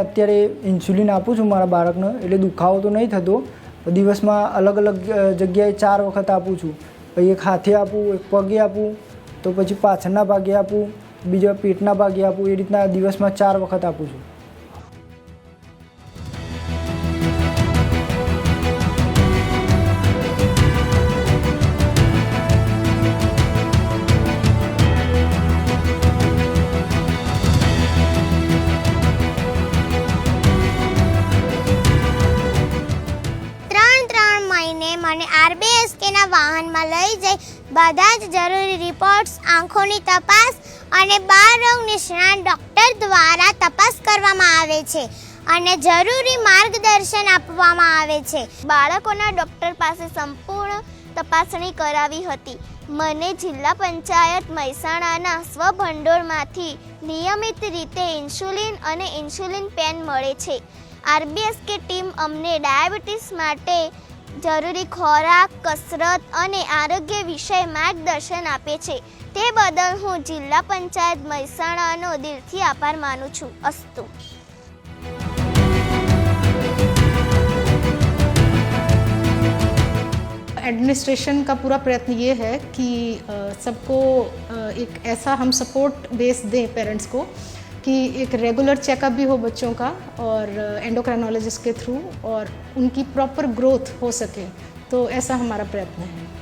અત્યારે ઇન્સ્યુલિન આપું છું મારા બાળકને, એટલે દુખાવો તો નહીં થતો. દિવસમાં અલગ અલગ જગ્યાએ 4 વખત આપું છું. પછી એક હાથે આપું, એક પગે આપું, તો પછી પાછળના ભાગે આપું, બીજા પેટના ભાગે આપું. એ રીતના દિવસમાં 4 વખત આપું છું. મને RBSKના વાહનમાં લઈ જઈ બધા જ જરૂરી રિપોર્ટ્સ, આંખોની તપાસ અને બાળ રોગ નિષ્ણાત ડૉક્ટર દ્વારા તપાસ કરવામાં આવે છે અને જરૂરી માર્ગદર્શન આપવામાં આવે છે. બાળકોના ડૉક્ટર પાસે સંપૂર્ણ તપાસણી કરાવી હતી. મને જિલ્લા પંચાયત મહેસાણાના સ્વભંડોળમાંથી નિયમિત રીતે ઇન્સ્યુલિન અને ઇન્સ્યુલિન પેન મળે છે. RBSK ટીમ અમને ડાયાબિટીસ માટે જરૂરી ખોરાક, કસરત અને આરોગ્ય વિશે માર્ગદર્શન આપે છે. તે બદલ હું જિલ્લા પંચાયત મહેસાણાનો દિલથી આભાર માનું છું. અસ્તુ. एडमिनिस्ट्रेशन का पूरा प्रयत्न ये है कि सबको एक ऐसा हम सपोर्ट बेस दें पेरेंट्स को कि एक रेगुलर चेकअप भी हो बच्चों का और एंडोक्राइनोलॉजिस्ट के थ्रू और उनकी प्रॉपर ग्रोथ हो सके, तो ऐसा हमारा प्रयत्न है.